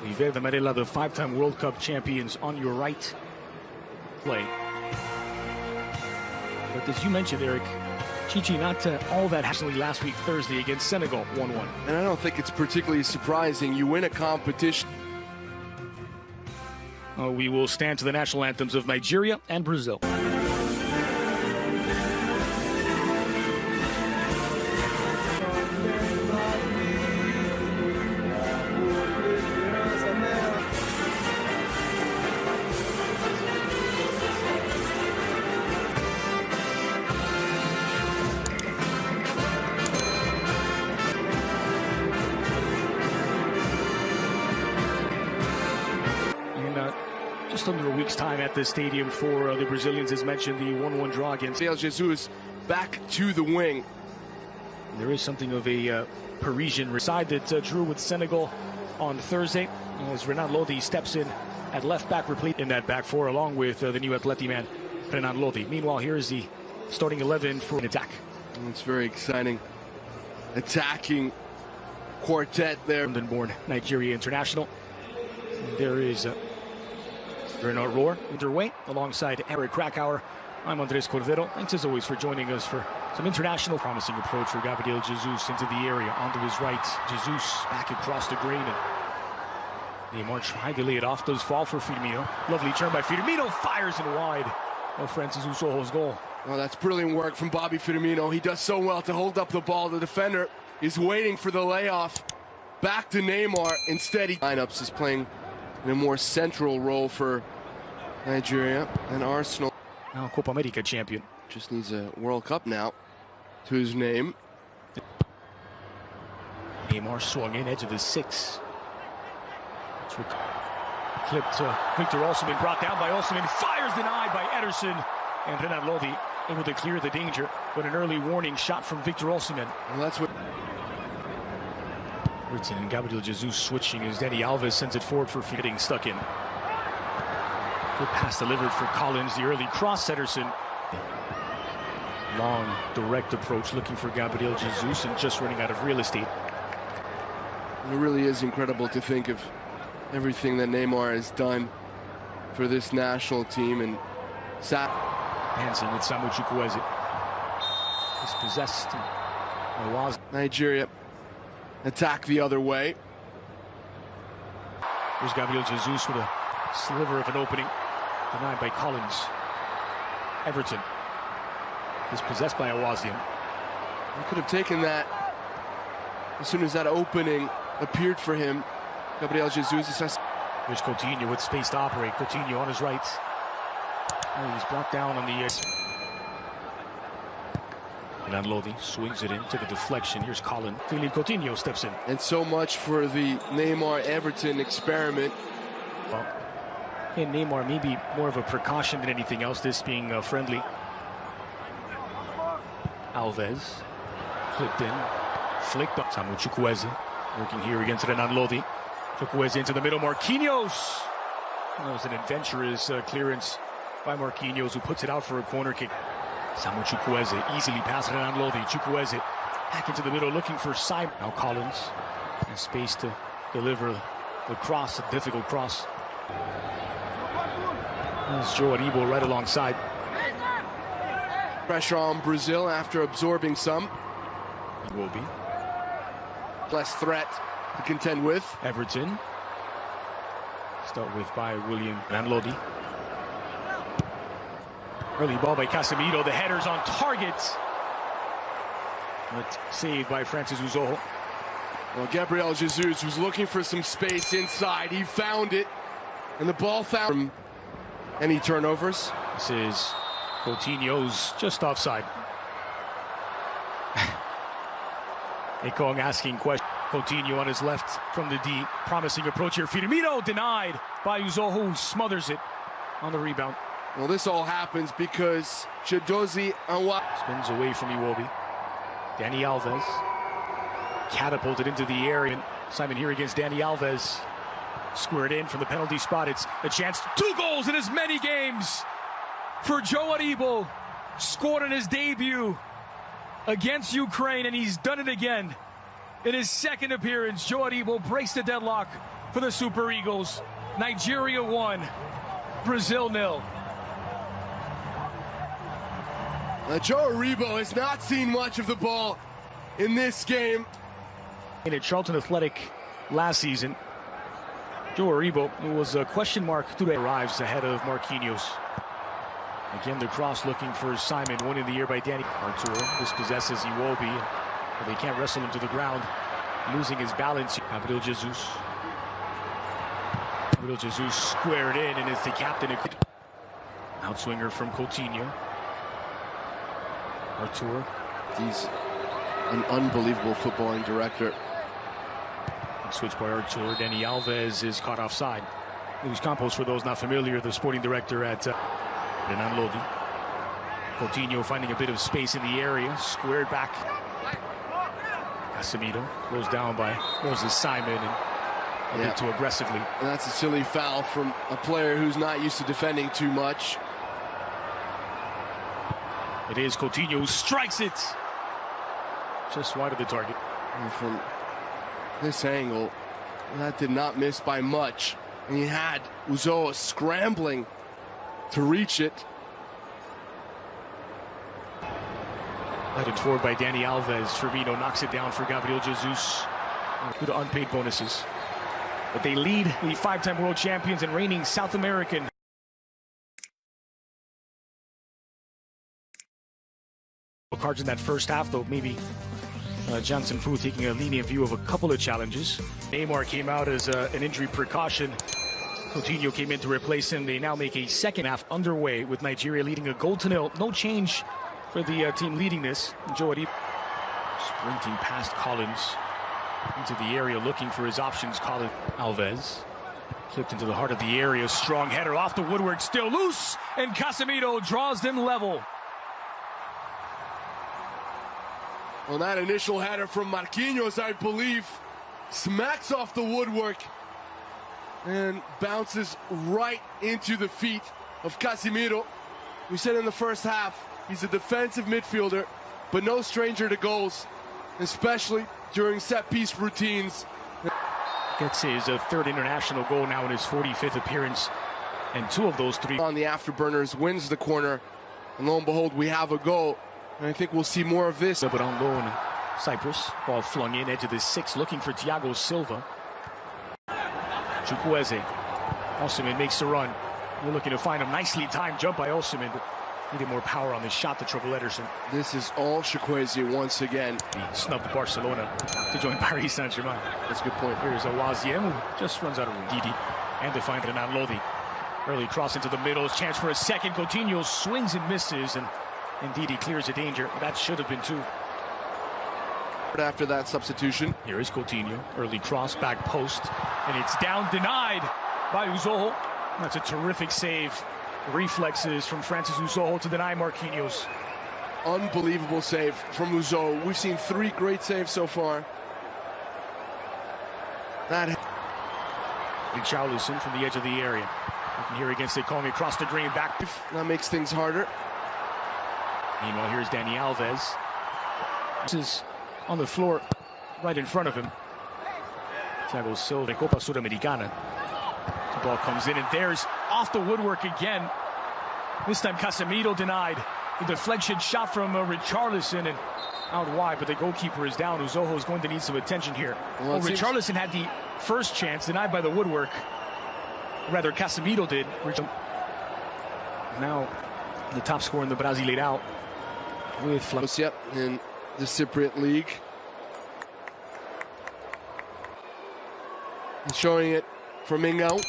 Oliveira Varela, the 5-time World Cup champions, on your right. Play. But as you mentioned, Eric, Chichi not all that happily last week Thursday against Senegal, 1-1. And I don't think it's particularly surprising. You win a competition. We will stand to the national anthems of Nigeria and Brazil. Just under a week's time at the stadium for the Brazilians, as mentioned, the 1-1 draw against Gabriel Jesus back to the wing. There is something of a Parisian side that drew with Senegal on Thursday, as Renan Lodi steps in at left back, replete in that back four, along with the new Atleti man, Renan Lodi. Meanwhile, here is the starting 11 for an attack. It's very exciting. Attacking quartet there. London-born Nigeria international. And there is Bernard Rohr underway alongside Eric Krakauer. I'm Andres Cordero. Thanks as always for joining us for some international promising approach for Gabriel Jesus into the area onto his right. Jesus back across the green, and Neymar tried to lay it off. Does fall for Firmino. Lovely turn by Firmino, fires it wide of Francis Usoho's goal. Well, that's brilliant work from Bobby Firmino. He does so well to hold up the ball. The defender is waiting for the layoff. Back to Neymar. Instead, lineups is playing in a more central role for Nigeria and Arsenal. Now Copa America champion. Just needs a World Cup now to his name. Neymar swung in, edge of the 6. Clipped Victor Osimhen, brought down by Osimhen, fires denied by Ederson, and Renan Lodi able to clear the danger, but an early warning shot from Victor Osimhen. Well, that's what Everton and Gabriel Jesus switching as Dani Alves sends it forward for getting stuck in. Good pass delivered for Collins, the early cross, Ederson. Long, direct approach looking for Gabriel Jesus and just running out of real estate. It really is incredible to think of everything that Neymar has done for this national team, and dancing with Samu Chukwueze. Dispossessed. Nigeria attack the other way. There's Gabriel Jesus with a sliver of an opening, denied by Collins. Everton is possessed by Awazian. He could have taken that as soon as that opening appeared for him. Gabriel Jesus. Here's Coutinho with space to operate. Coutinho on his right. Oh, he's brought down on the Renan Lodi swings it in, took a deflection. Here's Colin. Philippe Coutinho steps in. And so much for the Neymar-Everton experiment. Well, and Neymar may be more of a precaution than anything else, this being friendly. Alves clipped in, flicked up. Samu Chukwueze working here against Renan Lodi. Chukwueze into the middle. Marquinhos. That was an adventurous clearance by Marquinhos, who puts it out for a corner kick. Samu Chukwueze easily past Renan Lodi. Chukwueze back into the middle looking for Simon. Now Collins has space to deliver the cross, a difficult cross. There's Joe Aribo right alongside. Pressure on Brazil after absorbing some. It will be. Less threat to contend with. Everton. Start with by William and Lodi. Early ball by Casemiro. The header's on target. But saved by Francis Uzoho. Well, Gabriel Jesus was looking for some space inside. He found it. And the ball found him. Any turnovers? This is Coutinho's just offside. Ekong asking question. Coutinho on his left from the D. Promising approach here. Firmino denied by Uzoho, who smothers it on the rebound. Well, this all happens because Chidozie spins away from Iwobi. Dani Alves catapulted into the air. And Simon here against Dani Alves. Squared in from the penalty spot. It's a chance. 2 goals in as many games for Joe Aribo. Scored in his debut against Ukraine, and he's done it again. In his second appearance, Joe Aribo breaks the deadlock for the Super Eagles. Nigeria 1, Brazil 0. Joe Aribo has not seen much of the ball in this game. In Charlton Athletic last season, Joe Aribo, who was a question mark, today arrives ahead of Marquinhos. Again, the cross looking for Simon, won in the air by Danny. Arturo dispossesses Iwobi, but they can't wrestle him to the ground, losing his balance. Gabriel Jesus. Gabriel Jesus squared in, and it's the captain. Outswinger from Coutinho. Arturo. He's an unbelievable footballing director. Switch by Arturo. Dani Alves is caught offside. Luis Campos, for those not familiar, the sporting director at Renan Lodi. Coutinho finding a bit of space in the area. Squared back. Casemiro closed down by Moses Simon and a bit too aggressively. And that's a silly foul from a player who's not used to defending too much. It is Coutinho who strikes it just wide of the target. And from this angle, that did not miss by much. And he had Uzoa scrambling to reach it. Headed forward by Dani Alves. Firmino knocks it down for Gabriel Jesus. Good unpaid bonuses. But they lead the five-time world champions and reigning South American. Cards in that first half, though maybe Johnson Fu taking a lenient view of a couple of challenges. Neymar came out as an injury precaution. Coutinho came in to replace him. They now make a second half underway with Nigeria leading 1-0. No change for the team leading this. Joe Aribo sprinting past Collins into the area looking for his options. Colin Alves flipped into the heart of the area. Strong header off the woodwork, still loose, and Casemiro draws them level. Well, that initial header from Marquinhos, I believe, smacks off the woodwork and bounces right into the feet of Casemiro. We said in the first half, he's a defensive midfielder, but no stranger to goals, especially during set-piece routines. Gets his third international goal now in his 45th appearance, and two of those three. On the afterburners, wins the corner, and lo and behold, we have a goal. And I think we'll see more of this. But on loan, Cyprus. Ball flung in, edge of the 6, looking for Thiago Silva. Chukwueze. Osimhen makes the run. We're looking to find him. Nicely timed jump by Osimhen, but needed more power on the shot to trouble Ederson. This is all Chukwueze once again. He snubbed Barcelona to join Paris Saint-Germain. That's a good point. Here's Awaziem, who just runs out of room. Didi and to find Renan Lodi. Early cross into the middle. Chance for a second. Coutinho swings and misses, and indeed, he clears the danger. That should have been two. After that substitution. Here is Coutinho. Early cross, back post. And it's down, denied by Uzoho. That's a terrific save. Reflexes from Francis Uzoho to deny Marquinhos. Unbelievable save from Uzoho. We've seen 3 great saves so far. Richarlison from the edge of the area. You can hear against it, calling across the green, back. That makes things harder. Meanwhile, here's Dani Alves. This is on the floor right in front of him. Thiago Silva, Copa Sudamericana. The ball comes in, and there's off the woodwork again. This time Casemiro denied. The deflection shot from Richarlison and out wide, but the goalkeeper is down. Uzoho is going to need some attention here. Well, Richarlison had the first chance, denied by the woodwork. Rather, Casemiro did. Now, the top scorer in the Brasileirão with Flamengo in the Cypriot League. And showing it for Mingo.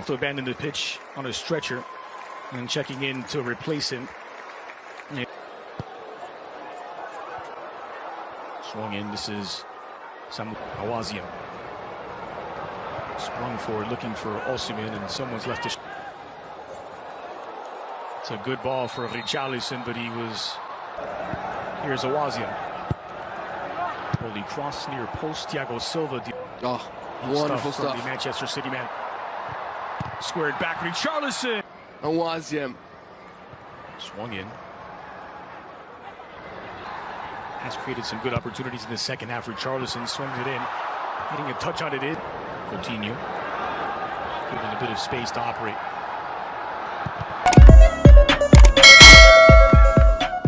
To abandon the pitch on a stretcher and checking in to replace him. Swung in. This is Awaziem. Sprung forward looking for Osimhen, and someone's left to. It's a good ball for Richarlison, but he was. Here's Awaziem. Early cross near post. Thiago Silva. Oh, wonderful stuff. From the Manchester City man. Squared back. Richarlison. Awaziem. Swung in. Has created some good opportunities in the second half. Richarlison swings it in. Getting a touch on it in. Coutinho giving a bit of space to operate.